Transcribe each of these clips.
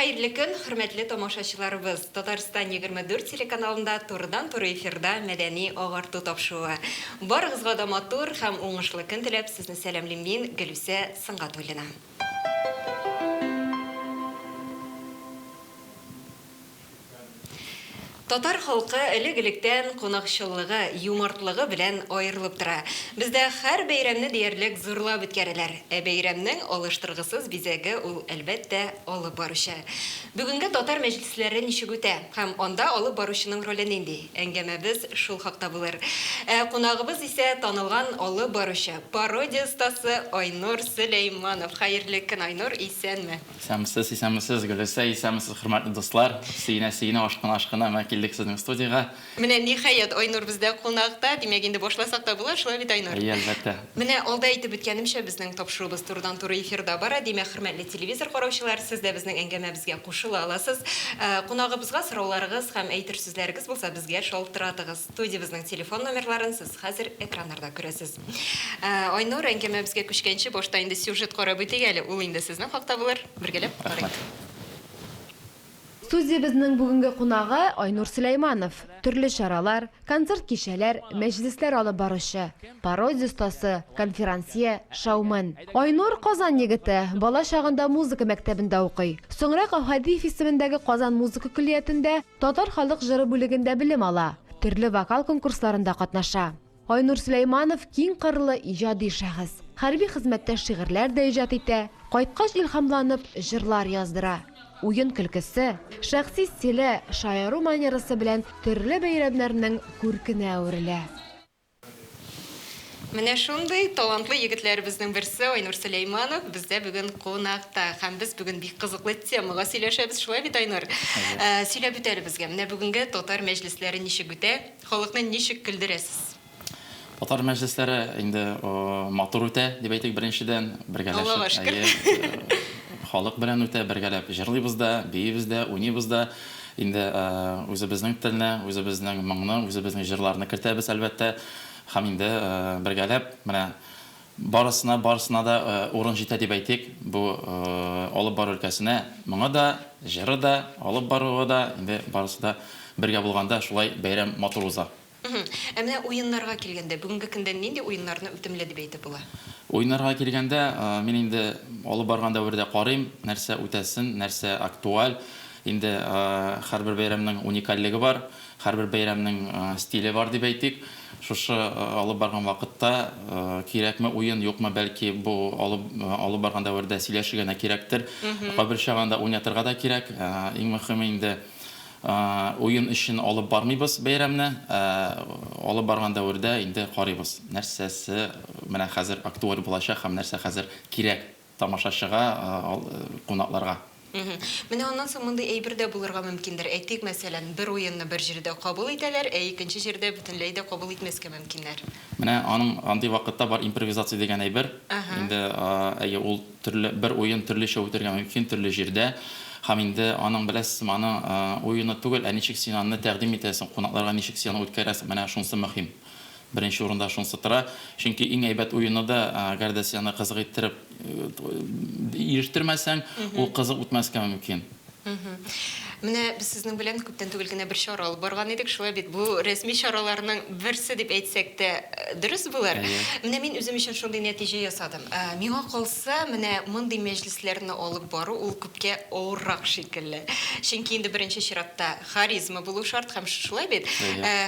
Hayırlı gün, hürmetli tomoshachilarыбыз. Татарстан 24 телеканалында турыдан-туры эфирда мәдәни агарту тапшыруы. Барыгызга да матур һәм уңышлы көн теләп сезне сәламлыйм мин, Гөлүсә Сыңгатуллина. Татар халкы элек-электән кунакчыллыгы, юмортлыгы белән аерылып тора. Бездә һәр бәйрәмне диярлек зурлап үткәрәләр. Бәйрәмнең алыштыргысыз бизәге ул әлбәттә алып баручы. Бүгенге татар мәҗлесләре ничек үтә һәм анда алып баручының роле нинди? Әңгәмәбез шул хакта булыр. Кунагыбыз исә танылган алып баручы, пародия остасы Айнур Сөләйманов. Хәерле көн, Айнур, исәнме? Исәнмесез, Гөлүсә, исәнмесез, хөрмәтле дуслар. Сине ашкына килдек сезнең студияга. Менә ниһаять Айнур бездә кунакта, димәк инде башласак та була, шулай бит Айнур. Әлбәттә. Менә алда әйтеп үткәнемчә безнең тапшыруыбыз турыдан-туры эфирда бара. Димәк, хөрмәтле телевизор караучылар, сез дә безнең әңгәмәбезгә кушыла аласыз. Кунагыбызга сорауларыгыз һәм әйтер сүзләрегез булса, безгә шалтыратыгыз. Студиябызның телефон номерларын сез хәзер экраннарда күрәсез. Айнур, әңгәмәбезгә күчкәнче башта инде сюжет карап үтик әле. Ул инде сезнең хакта булыр. Бергәләп карыйк. Студиябезнең бүгенге кунагы Айнур Сөләйманов. Төрле чаралар, концерт кичәләр, мәҗлесләр алып баручы, пародия остасы, конферансье, шоумен. Айнур Казан егете, бала чагында музыка мәктәбендә укый. Соңрак Ахадиев исемендәге Казан музыка көллиятендә татар халык җыры бүлегендә белем ала. Төрле вокал конкурсларында катнаша. Айнур Сөләйманов киң кырлы иҗади шәхес. Хәрби хезмәттә шигырьләр дә иҗат итә, кайткач илһамланып җырлар яздыра. Уен көлкесе, шәхси стиле, шаяру манерасы белән төрле бәйрәмнәрнең күркенә әверелә. Менә шундый талантлы егетләребезнең берсе Айнур Сөләйманов бездә бүген кунакта. Һәм без бүген бик кызыклы темага сөйләшәбез, шулай бит Айнур. Сөйләп үтәле безгә. Менә бүгенге татар мәҗлесләре ничек үтә? Халыкны ничек көлдерәсез? Татар мәҗлесләре инде матур үтә, дип әйтик беренчедән, бергәләшеп. Халык белән үтә, бергәләп җырлыйбыз да, биебез дә, уйныйбыз да. Инде үзебезнең телне, үзебезнең моңны, үзебезнең җырларны кертәбез әлбәттә. Һәм инде бергәләп менә барысына да урын җитә дип әйтик. Бу алып бару өлкәсенә моңы да, җыры да, алып баруы да, инде барысы да бергә булганда шулай бәйрәм матур уза. Менә уеннарга килгәндә, бүгенге көндә нинди уеннарны үтемле дип әйтеп була? Уеннарга килгәндә, мин инде алып барган дәвердә карыйм, нәрсә үтәсен, нәрсә актуаль. Инде һәрбер бәйрәмнең уникальлеге бар, һәрбер бәйрәмнең стиле бар дип әйтик. Шушы алып барган вакытта кирәкме уен, юкмы, бәлки бу алып барган дәвердә сөйләшергә кирәктер. Кайбер чагында уйнатырга да кирәк. Иң мөһиме инде уен өчен алып бармыйбыз бәйрәмне, алып барган дәвердә инде карыйбыз. Нәрсәсе менә хәзер актуаль булачак һәм нәрсә хәзер кирәк тамашачыга, кунакларга. Менә аннан соң мондый әйбер дә булырга мөмкиндер. Әйтик, мәсәлән, бер уенны бер җирдә кабул итәләр, икенче җирдә бөтенләй дә кабул итмәскә мөмкиннәр. Менә аның андый вакытта бар импровизация дигән әйбер. Инде ул төрле бер уен төрлечә үтәргә мөмкин, төрле җирдә. Һәм инде аның беләсез, аны уены түгел, ничек син аны тәкъдим итәсең, кунакларга ничек син аны үткәрәсең, менә шунысы мөһим. Беренче урында шунысы тора. Чөнки иң әйбәт уены да әгәр дә син аны кызык иттереп ирештермәсәң, ул кызык үтмәскә мөмкин. Менә без сезнең белән күптән түгел генә бер чара алып барган идек, шулай бит бу рәсми чараларның берсе дип әйтсәк тә дөрес булыр. Менә мин үзем өчен шундый нәтиҗә ясадым. Миңа калса, менә мондый мәҗлесләрне алып бару ул күпкә авыррак шикелле. Чөнки инде беренче чиратта харизма булу шарт һәм шулай бит.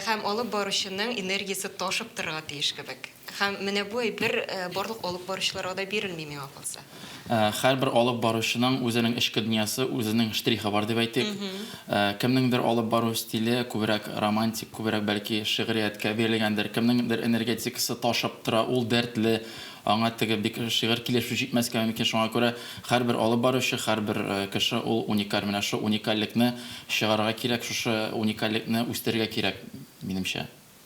Һәм алып баручының энергиясе ташып торырга тиеш кебек. Һәм менә бу әйбер барлык алып баручыларга да бирелми миңа калса. Һәрбер алып баручының үзенең эчке дөньясы, үзенең штрихы бар дип әйтик. Кемнеңдер алып бару стиле күбрәк романтик, күбрәк бәлки шигърияткә бирелгәндер. Кемнеңдер энергетикасы ташып тора, ул дәртле, аңа теге бик шигырь килешү җитмәскә мөмкин. Шуңа күрә һәрбер алып баручы, һәрбер кеше ул уникаль. Менә шу уникальлекне чыгарырга кирәк, шушы уникальлекне үстерергә кирәк, минемчә.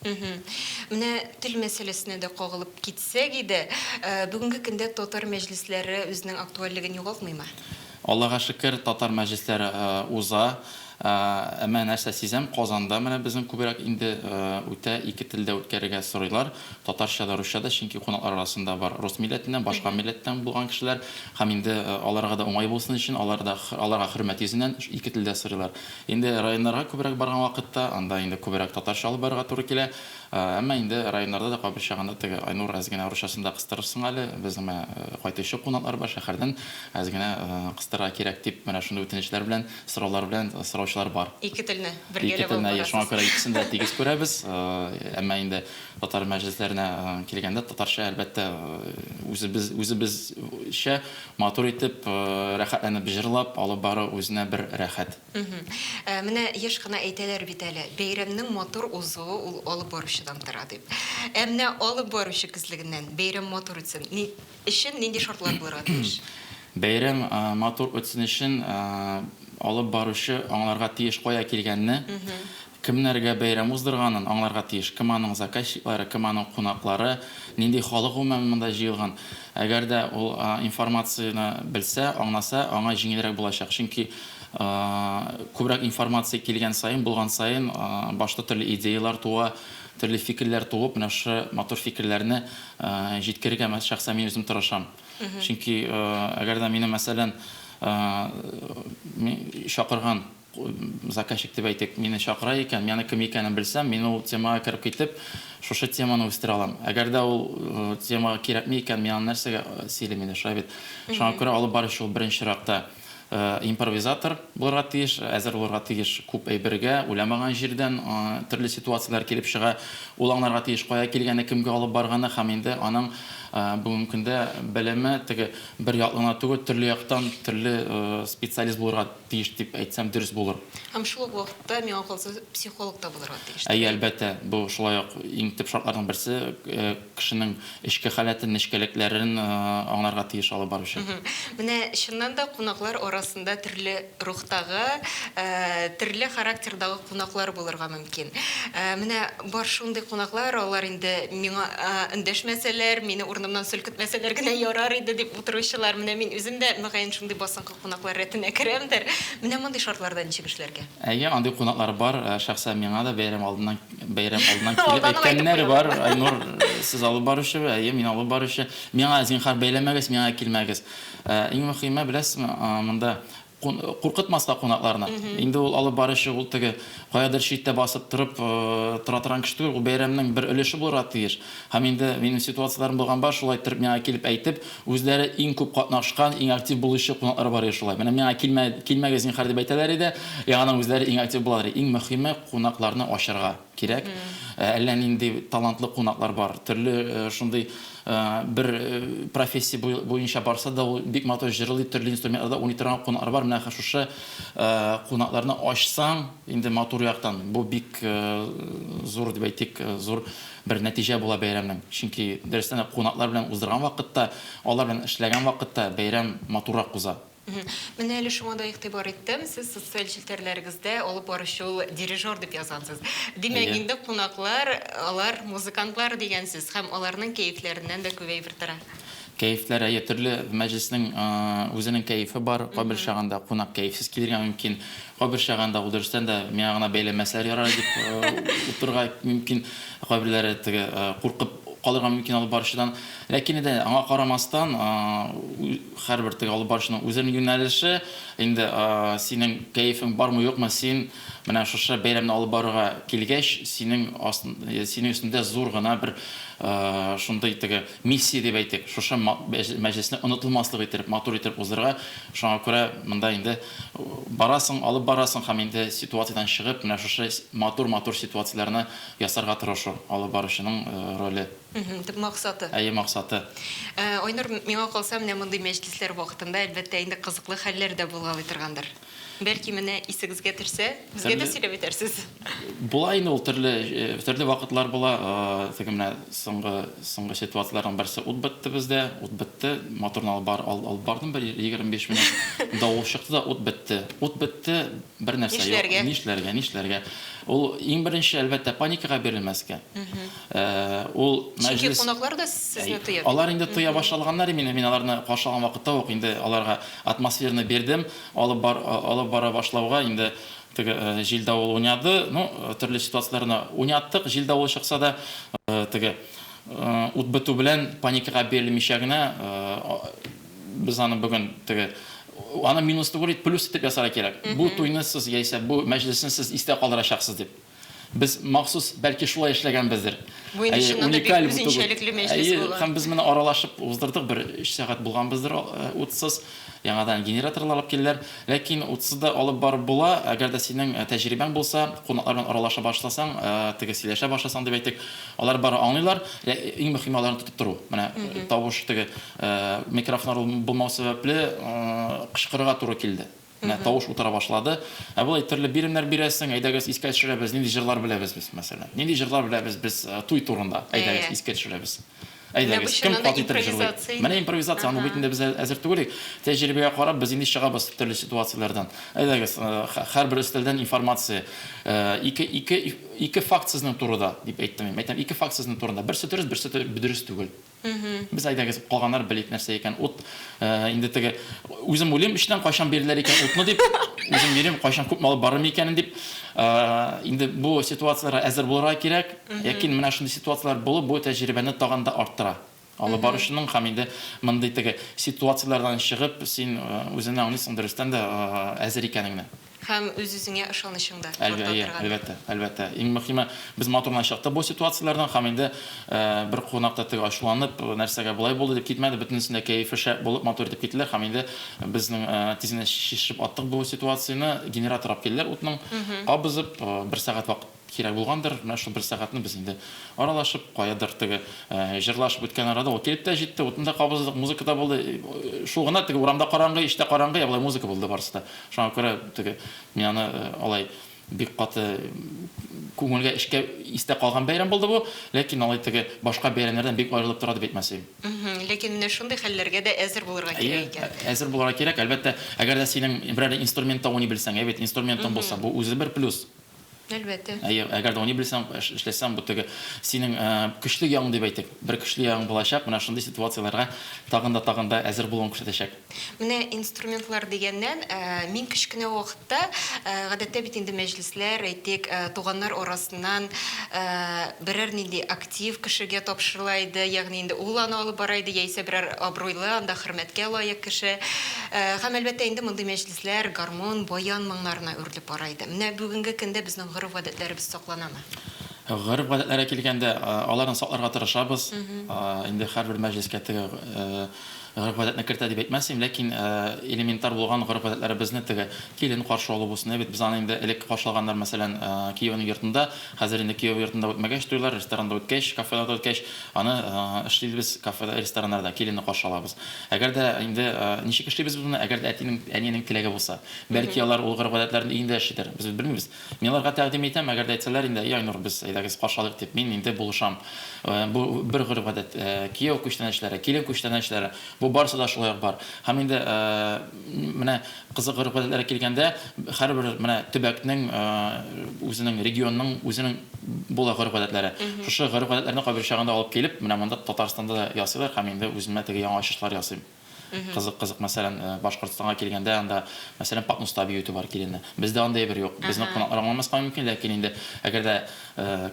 Менә тел мәсьәләсенә дә кагылып китсәк иде, бүгенге көндә татар мәҗлесләре үзенең актуальлыгын югалтмыймы? Аллага шөкер, татар мәҗлесләре уза. Әмма нәрсә сизәм, Казанда менә безнең күбрәк инде үтә ике телдә үткәрергә сорыйлар. Татарча да, русча да, чөнки кунаклар арасында бар рус милләтеннән, башка милләттән булган кешеләр һәм инде аларга да уңай булсын өчен аларга хөрмәт йөзеннән ике телдә сорыйлар. Инде районнарга күбрәк барган вакытта анда инде күбрәк татарча алып барырга туры килә. Әмма инде районнарда да кабер чагында теге Айнур әз генә русчасында кыстырырсың әле. Безнең кайтучы кунаклар бар шәһәрдән, әз генә кыстырырга кирәк дип менә шундый үтенечләр белән, сораулар белән сораучылар бар. Ике телне бергә Ике телне шуңа күрә икесен дә тигез күрәбез. Әмма инде татар мәҗлесләренә килгәндә татарча әлбәттә үзебезчә матур итеп, рәхәтләнеп җырлап алып бару үзенә бер рәхәт. Менә еш кына әйтәләр бит әле, бәйрәмнең матур узуы ул алып баручыдан тора дип. Әмма алып баручы кызлыгыннан бәйрәм матур үтсен, өчен нинди шартлар булырга тиеш? Бәйрәм матур үтсен өчен алып баручы аңларга тиеш кая килгәнне, кемнәргә бәйрәм уздырганын аңларга тиеш, кем аның заказчиклары, кем аның кунаклары, нинди халык гомумән монда җыелган. Әгәр дә ул информацияны белсә, аңласа, аңа җиңелрәк булачак. Чөнки күбрәк информация килгән саен, булган саен, башта төрле идеялар туа, төрле фикерләр туып, менә шу матур фикерләрне җиткерергә шәхсән мин үзем тырышам. Чөнки әгәр дә мине мәсәлән чакырган заказчик дип әйтик, мине чакыра икән, менә кем икәнен белсәм, мин ул темага кереп китеп, шушы теманы үстерә алам. Әгәр дә ул темага кирәкми икән, мин аны нәрсәгә сөйлим инде, шулай бит. Шуңа күрә алып барыш ул беренче чиратта импровизатор булырга тиеш, әзер булырга тиеш күп әйбергә, уйламаган җирдән төрле ситуациялар килеп чыга. Ул аңларга тиеш кая килгәне, кемгә алып барганы һәм инде аның бүгенге көндә белеме теге бер яклына түгел, төрле яктан төрле специалист булырга тиеш дип әйтсәм дөрес булыр. Һәм шул ук вакытта миңа калса психолог та булырга тиеш. Әлбәттә, бу шулай ук иң төп шартларның берсе кешенең эчке халәтен, нечкәлекләрен аңларга тиеш алып баручы. Менә чыннан да кунаклар арасында төрле рухтагы, төрле характердагы кунаклар булырга мөмкин. Менә бар шундый кунаклар, алар инде миңа эндәшмәсәләр, мине урынымнан сөлкетмәсәләр генә ярар иде дип утыручылар. Менә мин үзем дә мөгаен шундый басынкы кунаклар рәтенә керәмдер. Менә мондый шартларда ничек эшләргә? Андый кунаклар бар, шәхсән миңа да бәйрәм алдыннан килеп әйткәннәр бар. Айнур, сез алып баручы, мин алып баручы. Миңа зинһар бәйләмәгез, миңа килмәгез. Иң мөһиме беләсезме, монда куркытмаска кунакларны. Инде ул алып баручы, ул теге каядыр читтә басып торып тора торган кеше түгел, ул бәйрәмнең бер өлеше булырга тиеш. Һәм инде минем ситуацияларым булган бар, шулай торып миңа килеп әйтеп, үзләре иң күп катнашкан, иң актив булучы кунаклар бар шулай. Менә миңа килмәгез зинһар дип әйтәләр иде, яңадан үзләре иң актив булалар. Иң мөһиме кунакларны ачарга кирәк. Әллә нинди талантлы кунаклар бар. Төрле шундый бер профессия буенча барса да, ул бик матур җырлый, төрле инструментларда уйный торган кунаклар бар. Менә шушы кунакларны ачсаң, инде матур яктан бу бик зур дип әйтик, зур бер нәтиҗә була бәйрәмнең. Чөнки дөрестән кунаклар белән уздырган вакытта, алар белән эшләгән вакытта бәйрәм матуррак уза. Менә әле шуңа да игътибар иттем, сез социаль челтәрләрегездә алып баручы ул дирижер дип язансыз. Димәк, инде кунаклар, алар музыкантлар дигәнсез, һәм аларның кәефләреннән дә күп әйбер тора. Кәефләр, төрле мәҗлеснең үзенең кәефе бар. Кайбер чагында кунак кәефсез килергә мөмкин. Кайбер чагында ул дөрестән дә миңа гына бәйләмәсләр ярар дип утырырга мөмкин. Кайберләре теге куркып калырга мөмкин алып баручыдан. Ләкин дә аңа карамастан, һәрбер теге алып баручының үзенең юнәлеше, инде синең кәефең бармы юкмы, син менә шушы бәйрәмне алып барырга килгәч, синең өстендә зур гына бер шундый теге миссия дип әйтик, шушы мәҗлесне онытылмаслык итеп, матур итеп уздырырга. Шуңа күрә монда инде барасың, алып барасың һәм инде ситуациядан чыгып, менә шушы матур ситуацияләрне ясарга тырышу алып баручының роле. Максаты. Максаты. Айнур, миңа калса, менә мондый мәҗлесләр вакытында әлбәттә инде кызыклы хәлләр дә булгалый торгандыр. Бәлки менә исегезгә төшсә, безгә дә сөйләп итәрсез. Була инде ул төрле вакытлар була, теге менә соңгы ситуацияларның берсе ут бетте бездә, ут бетте, моторны алып бардым, бер 25 минут давыл чыкты да ут бетте. Ут бетте, бер нәрсә юк. Нишләргә? Ул иң беренче әлбәттә паникага бирелмәскә. Ул Чөнки кунаклар да сезне тоя. Алар инде тоя башлаганнар, мин аларны каршылаган вакытта ук инде аларга атмосфераны бирдем, алып бара башлауга инде теге җил давыл уйнады, ну, төрле ситуацияларны уйнаттык, җил давыл чыкса да, теге ут бетү белән паникага бирелмичә генә, без аны бүген теге аны минус түгел, плюс итеп ясарга кирәк. Бу туйны сез яисә бу мәҗлесен сез истә калдырачаксыз дип. Без махсус бәлки шулай эшләгәнбездер. Бу инде чыннан да бик үзенчәлекле мәҗлес була. Һәм без моны аралашып уздырдык, бер 3 сәгать булганбыздыр утсыз. Яңадан генераторлар алып килделәр. Ләкин утсызда алып барып була, әгәр дә синең тәҗрибәң булса, кунаклар белән аралаша башласаң, теге сөйләшә башласаң дип әйтик, алар бары аңлыйлар. Иң мөһиме аларны тотып тору. Менә тавыш теге микрофоннар булмау сәбәпле кычкырырга туры килде. Тавыш утыра башлады. Булай төрле биремнәр бирәсең, әйдәгез искә төшерәбез, нинди җырлар беләбез без, мәсәлән. Нинди җырлар беләбез без туй турында, әйдәгез искә төшерәбез. Әйдәгез, кем катып җырлый? Менә импровизация, аны бит инде без әзер түгел. Тәҗрибәгә карап, без инде чыгабыз төрле ситуацияләрдән. Әйдәгез, һәрбер өстәлдән информация, ике факт сезнең турыда дип әйттем. Әйтәм, ике факт сезнең турында. Берсе дөрес, берсе дөрес түгел. Без әйдәгез, калганнар белик нәрсә икән. Ут инде теге үзем уйлыйм, эштән кайчан биреләр икән утны дип, үзем бирим, кайчан күп мал бармы икән дип. Инде бу ситуацияларга әзер булырга кирәк. Яки менә шундый ситуациялар булып, бу тәҗрибәне тагын да арттыра. Алып барышының һәм инде мондый теге ситуациялардан чыгып, син үзеңне аңлыйсың дөрестән дә әзер икәнеңне. Һәм үз-үзеңә ышанышыңда. Әлбәттә. Иң мөһиме, без матурдан чыкты бу ситуациялардан һәм инде бер кунакта теге ачуланып, нәрсәгә булай булды дип китмәде, бөтенсендә кәефе булып матур дип киттеләр һәм инде безнең тизенә шишеп аттык бу ситуацияны, генератор алып килделәр утның, кабызып, 1 сәгать вакыт кирәк булгандыр. Менә шул 1 сәгатьне без инде аралашып, каядыр теге җырлашып үткән арада ул килеп тә җитте, утында кабыздык, музыка да булды. Шул гына теге урамда караңгы, иштә караңгы, болай музыка булды барысы да. Шуңа күрә теге мин аны алай бик каты күңелгә эшкә истә калган бәйрәм булды бу, ләкин алай теге башка бәйрәмнәрдән бик аерылып тора дип әйтмәсәм. Ләкин менә шундый хәлләргә дә әзер булырга кирәк икән. Әзер булырга кирәк, әлбәттә, әгәр дә синең берәр инструментта уйный белсәң, әйбәт инструментың булса, бу үзе бер плюс. Әлбәттә. Әгәр дә уйный белсәң, эшләсәң, бу теге синең көчле яң дип әйтик. Бер көчле яң булачак, менә шундый ситуацияларга тагын да әзер булуын күрсәтәчәк. Менә инструментлар дигәннән, мин кичкенә вакытта гадәттә бит инде мәҗлесләр, әйтик, туганнар арасыннан берәр нинди актив кешегә тапшырыла иде, ягъни инде ул аны алып бара иде, яисә берәр абруйлы, анда хөрмәткә лаек кеше. Һәм әлбәттә инде мондый мәҗлесләр гармон, баян моңнарына үрелеп бара иде. Менә бүгенге көндә безнең гореф-гадәтләребез сакланамы? Гореф-гадәтләргә килгәндә, аларны сакларга тырышабыз. Инде һәрбер мәҗлескә теге гореф-гадәтне кертә дип әйтмәсем, ләкин элементар булган гореф-гадәтләребезне теге килен каршы алу булсын. Бит без аны инде элек каршылаганнар, мәсәлән, Киевның йортында, хәзер инде Киев йортында үтмәгәч туйлар, ресторанда үткәч, кафеда үткәч, аны эшлибез кафеда, рестораннарда киленне каршы алабыз. Әгәр дә инде ничек эшлибез буны, әгәр дә әниянең теләге булса, бәлки алар ул гореф-гадәтләрне инде эшлидер. Без белмибез. Мин аларга тәкъдим итәм, әгәр дә әйтсәләр инде, Айнур, без әйдәгез каршылык дип, мин инде булышам. Бу бер гореф-гадәт, Киев күчтәнәчләре, килен күчтәнәчләре, бу барысы да шулай бар. Һәм инде менә кызык гореф-гадәтләргә килгәндә, һәрбер менә төбәкнең үзенең регионның үзенең була гореф-гадәтләре. Шушы гореф-гадәтләрне кайбер чагында алып килеп, менә монда Татарстанда да ясыйлар, һәм инде үземә теге яңа ачышлар ясыйм. Кызык, мәсәлән, Башкортстанга килгәндә, анда, мәсәлән, Патнуста биюте бар киленне. Бездә андай бер юк. Безнең кунаклар аңламаска мөмкин, ләкин инде әгәр дә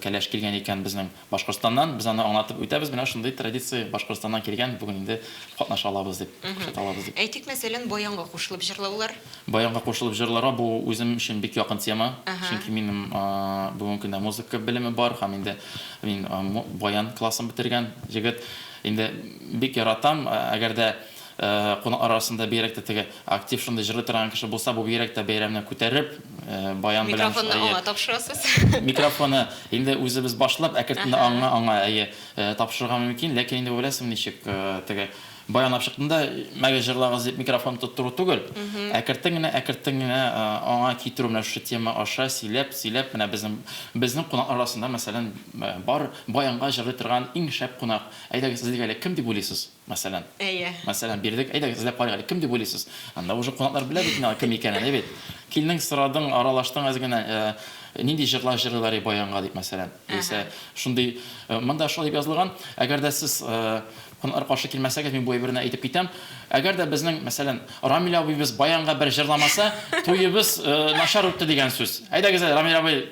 кәләш килгән икән безнең Башкортстаннан, без аны аңлатып үтәбез. Менә шундый традиция Башкортстаннан килгән, бүген инде катнаша алабыз дип, күрсәтә алабыз дип. Әйтик, мәсәлән, баянга кушылып җырлаулар. Баянга кушылып җырларга бу үзем өчен бик якын тема. Чөнки минем бүген көндә музыка белеме бар, һәм инде мин баян классын бетергән җегет. Инде бик яратам, әгәр дә кунак арасында бирәк тә теге актив шундый җырлый торган кеше булса, бу бирәк тә бәйрәмне күтәреп, баян белән микрофонны аңа тапшырасыз. Микрофонны инде үзебез башлап, әкертендә аңа тапшырырга мөмкин, ләкин инде беләсем ничек теге баян чыкканда мәгә җырлагыз дип микрофон тоттыру түгел. Әкертен генә аңа китерү менә шу тема аша сөйләп, менә безнең кунак арасында, мәсәлән, бар баянга җырлый торган иң шәп кунак. Әйдәгез, сезгә әле кем дип уйлыйсыз? Мәсәлән. Мәсәлән, бирдек, әйдәгез, эзләп карыйк, кем дип уйлыйсыз? Анда уже кунаклар белә бит кем икәнен, әйбәт. Килнең сорадың, аралаштың әзгенә нинди җырлар җырлыйлар баянга дип, мәсәлән. Шундый монда шулай дип язылган. Әгәр дә сез Кунаклар каршы килмәсәгез, мин бу әйберне әйтеп китәм. Әгәр дә безнең, мәсәлән, Рамил абыйбыз баянга бер җырламаса, туебыз начар үтте дигән сүз. Әйдәгез, Рамил абый,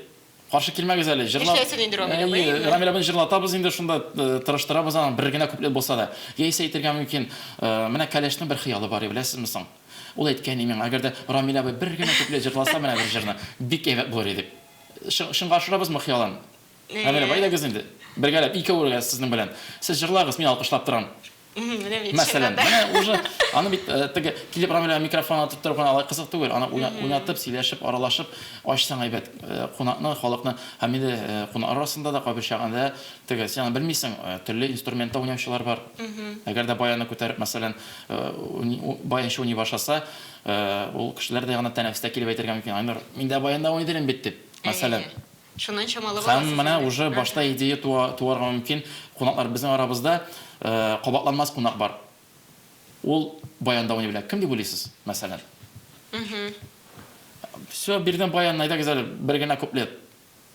каршы килмәгез әле, җырлап. Эшләсен инде Рамил абый. Рамил абыйны җырлатабыз инде, шунда тырыштырабыз аны, бер генә куплет булса да. Яисә әйтергә мөмкин, менә Кәләшнең бер хыялы бар, беләсезме соң? Ул әйткән имен, әгәр дә Рамил абый бер генә куплет җырласа, менә бер җырны, бик әйбәт булыр иде. Шуңа ашырабызмы хыялын? Рамил абый, әйдәгез инде. Бергәләп, икәүгә сезнең белән. Сез җырлагыз, мин алкышлап торам. Мәсәлән, менә уже аны бит теге килеп Рамил микрофон атып торган алай кызык түгел. Аны уйнатып, сөйләшеп, аралашып, ачсаң әйбәт. Кунакны, халыкны һәм инде кунак арасында да кабер чагында теге син белмисең, төрле инструментта уйнаучылар бар. Әгәр дә баянны күтәреп, мәсәлән, баянчы уйный башласа, ул кешеләр дә ягына тәнәфестә килеп әйтергә мөмкин. Айнур, мин дә баянда уйныйдым бит дип. Мәсәлән, шуннан чамалы һәм менә уже башта идея туарга мөмкин. Кунаклар безнең арабызда кабатланмас кунак бар. Ул баянда уйный белә. Кем дип уйлыйсыз, мәсәлән? Все, бирдән баян әйдәгез әле, бер генә куплет.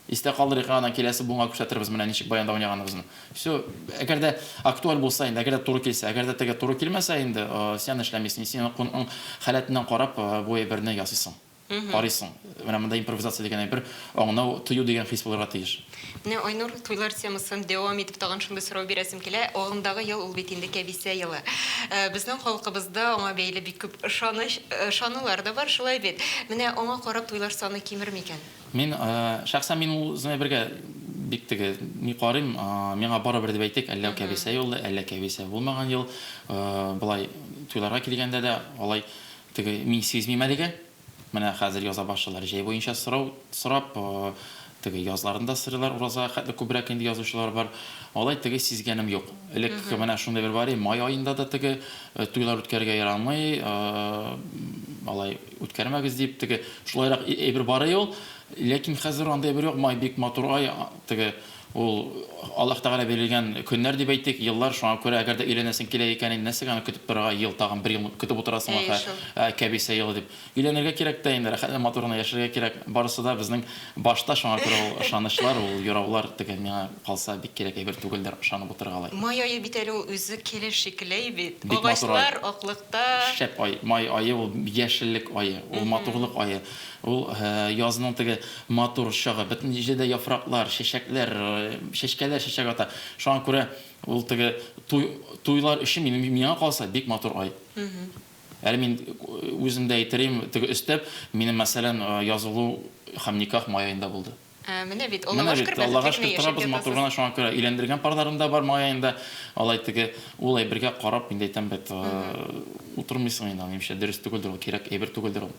Истә калдырыйк, аннан киләсе буңа күрсәтербез менә ничек баянда уйнаганыбызны. Все, әгәр дә актуаль булса инде, әгәр дә туры килсә, әгәр дә теге туры килмәсә инде, син эшләмисең, син кунакның халәтеннән карап бу әйберне ясыйсың. Карыйсың. Менә монда импровизация дигән әйбер, аңлау, тою дигән хис булырга тиеш. Менә Айнур туйлар темасын дәвам итеп тагын шундый сорау бирәсем килә. Агымдагы ел ул бит инде Кәбисә елы. Безнең халкыбызда аңа бәйле бик күп ышанулар да бар, шулай бит. Менә аңа карап туйлар саны кимерме икән? Мин шәхсән мин ул үземә бергә бик теге ни карыйм, миңа барыбер дип әйтик, әллә Кәбисә елы, әллә Кәбисә булмаган ел, булай туйларга килгәндә дә алай теге мин сизмим әлегә. Менә хәзер яза башлар, җәй буенча сорап, теге язларында сырлар, ураза хәтле күбрәк инде язучылар бар. Алай теге сизгәнем юк. Элек менә шундый бер бар, май аенда да теге туйлар үткәргә ярамый, алай үткәрмәгез дип теге шулайрак әйбер бар ул. Ләкин хәзер анда әйбер юк, май бик матур ай, теге ул Аллаһ Тәгалә бирелгән көннәр дип әйтик, еллар, шуңа күрә әгәр дә өйләнәсең килә икән, инде нәрсәгә аны көтеп торырга, ел тагын бер ел көтеп утырасың Кәбисә елы дип. Өйләнергә кирәк тә инде, хәтта матурына яшәргә кирәк. Барысы да безнең башта шуңа күрә ул ышанычлар, ул юраулар теге миңа калса бик кирәк әйбер түгелдер, ышанып утырырга алай. Май ае бит әле ул үзе килеш шикелле бит. Агачлар аклыкта. Шәп ай, май ае ул яшеллек ае, ул матурлык ае. Ул язның теге матур чагы, бөтен җирдә яфраклар, чәчәкләр, чәчкәләр чәчәк ата. Шуңа күрә ул теге туйлар өчен миңа калса бик матур ай. Әле мин үземдә әйтерим, теге өстәп, минем мәсәлән язылу һәм никах май аенда булды. Менә бит Аллаһка шөкер, Аллаһка шөкер, торабыз матурлыгына, шуңа күрә өйләндергән парларым да бар май аенда. Алай теге ул әйбергә карап инде әйтәм бит, утырмыйсың инде, минемчә дөрес түгелдер ул, кирәк әйбер түгелдер ул.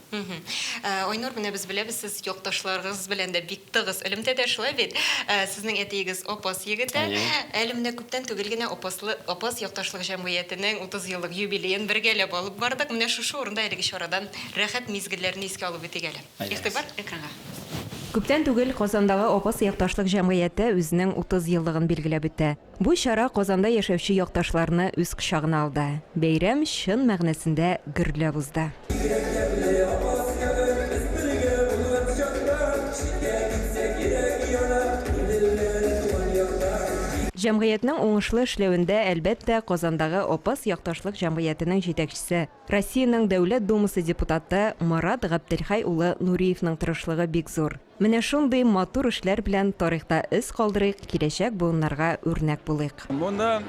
Айнур, менә без беләбез, сез якташларыгыз белән дә бик тыгыз элемтәдә шулай бит. Сезнең әтиегез Апас егете. Әле менә күптән түгел генә Апас якташлык җәмгыятенең 30 еллык юбилеен бергәләп алып бардык. Менә шушы урында әлеге чарадан рәхәт мизгелләрне искә алып үтик әле. Игътибар экранга. Күптән түгел Казандагы Апас якташлык җәмгыяте үзенең 30 еллыгын билгеләп үтте. Бу чара Казанда яшәүче якташларны үз кочагына алды. Бәйрәм чын мәгънәсендә гөрләп узды. Җәмгыятьнең уңышлы эшләвендә әлбәттә Казандагы Апас якташлык җәмгыятенең җитәкчесе, Россиянең Дәүләт Думасы депутаты Марат Габделхай улы Нуриевның тырышлыгы бик зур. Менә шундый матур эшләр белән тарихта эз калдырыйк, киләчәк буыннарга үрнәк булыйк. Монда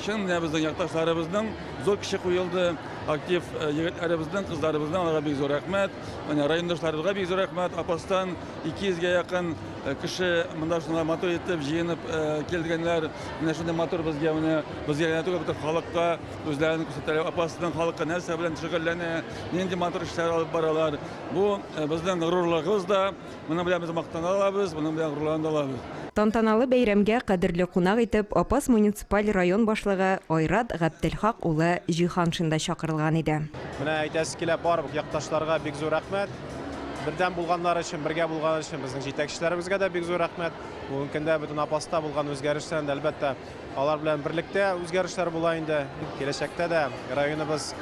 шын безнең якташларыбызның зур кеше куелды, актив егетләребезнең, кызларыбызның аларга бик зур рәхмәт. Менә райондашларыбызга бик зур рәхмәт. Апастан 200-гә якын кеше монда шуңа матур итеп җыенып килгәннәр. Менә шундый матур безгә түгел, бөтен халыкка үзләрен күрсәтәләр. Апастан халыкка нәрсә белән шөгыльләнә, нинди матур эшләр алып баралар. Бу безнең горурлыгыбыз да. Моның белән без мактана алабыз, моның белән горурлана алабыз. Тантаналы бәйрәмгә кадерле кунак итеп Апас муниципаль район башлыгы Айрат Габделхак улы Җиһаншин да чакырылган иде. Менә әйтәсе килә барлык якташларга бик зур рәхмәт. Бердәм булганнар өчен, бергә булган өчен безнең җитәкчеләребезгә дә бик зур рәхмәт. Бүгенге көндә бөтен Апаста булган үзгәрешләр әлбәттә алар белән берлектә үзгәрешләр була инде. Киләчәктә дә районыбыз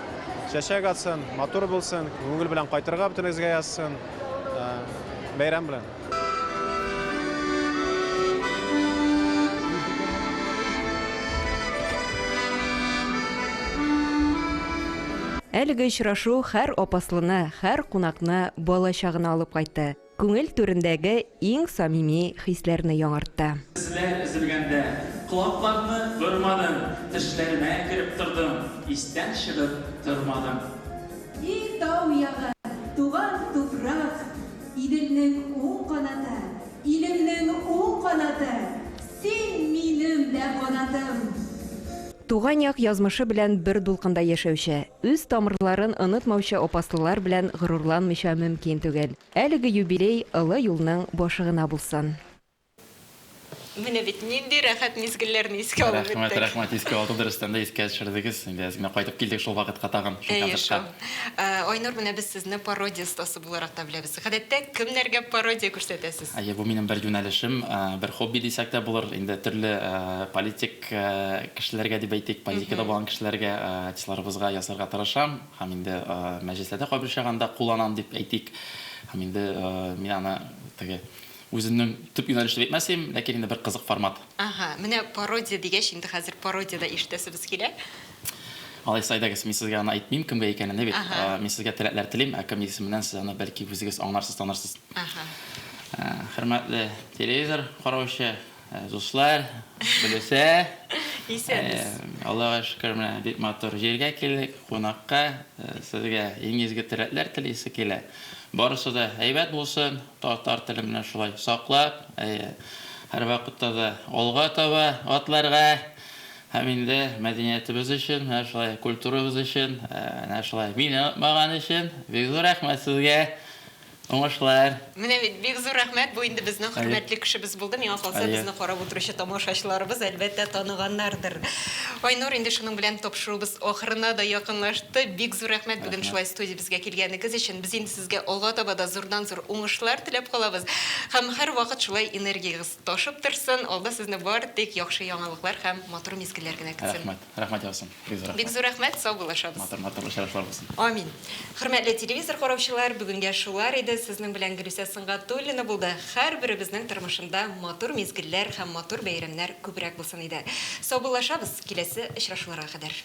чәчәк атсын, матур булсын, күңел белән кайтырга бөтенегезгә язсын. Бәйрәм белән. Әлеге очрашу һәр опаслыны, һәр кунакны бала чагына алып кайтты. Күңел түрендәге иң самими хисләрне яңартты. Sizler üzülgende kulaklarını kırmadım, dişlerime girip durdum, isten çıkıp durmadım. И тау яғы, туған тупрақ, илемнің оң қанаты, илемнің оң қанаты, сен минем дә қанатым. Туган як язмышы белән бер дулкында яшәүче, үз тамырларын онытмаучы опаслылар белән горурланмыйча мөмкин түгел. Әлеге юбилей олы юлның башыгына булсын. Менә бит нинди рәхәт мизгелләрне искә алып Рәхмәт, беттек. рәхмәт, искә алды дөрестән дә искә төшердегез. Инде әзгә кайтып килдек шул вакытка тагын, шул концертка. Айнур, менә без сезне пародия стасы буларак та беләбез. Гадәттә, кемнәргә пародия күрсәтәсез? Бу минем бер юнәлешем, бер хобби дисәк тә булыр. Инде төрле политик кешеләргә дип әйтик, политикада булган кешеләргә артистларыбызга ясарга тырышам. Һәм инде мәҗлесләрдә кабул чыганда кулланам дип әйтик. Һәм инде мин аны теге үземнең төп юнәлеш дип әйтмәсем, ләкин инде бер кызык формат. Ага, менә пародия дигәч, инде хәзер пародияда ишетәсебез килә. Алайса әйдәгез, мин сезгә аны әйтмим, кемгә икәнен бит. Ага. Мин сезгә теләкләр телим, кем исеменнән сез аны бәлки үзегез аңларсыз, танырсыз. Ага. Хөрмәтле телевизор караучы дуслар, беләсә, Исәнбез. Аллаһка шөкер, менә бик матур җиргә килдек, кунакка, сезгә иң изге теләкләр телисе килә. Барысы да әйбәт булсын, татар телен менә шулай саклап, һәр вакытта да алга таба атларга, һәм инде мәдәниятебез өчен, менә шулай культурабыз өчен, менә шулай мине онытмаган өчен бик зур рәхмәт сезгә. Уңышлар. Менә бит бик зур рәхмәт, бу инде безнең хөрмәтле кешебез булды. Миңа калса, Әйе. безне карап утыручы тамашачыларыбыз әлбәттә таныганнардыр. Айнур, инде шуның белән тапшыруыбыз ахырына да якынлашты. Бик зур рәхмәт бүген шулай студиябезгә килгәнегез өчен. Без инде сезгә алга таба да зурдан-зур уңышлар теләп калабыз. Һәм һәр вакыт шулай энергиягыз ташып торсын. Алда сезне бар тик яхшы яңалыклар һәм матур мизгелләр генә көтсен. Рәхмәт. Рәхмәт ясын. Бик зур рәхмәт, сау булышабыз. Матур шәрәфләр булсын. Амин. Хөрмәтле телевизор караучылар, бүгенгә шулар иде. Сезнең белән Гөлүсә Сыңгатуллина булды. Һәрберебезнең тормышында матур мизгелләр һәм матур бәйрәмнәр күбрәк булсын иде. Сау булышабыз киләсе очрашуларга кадәр.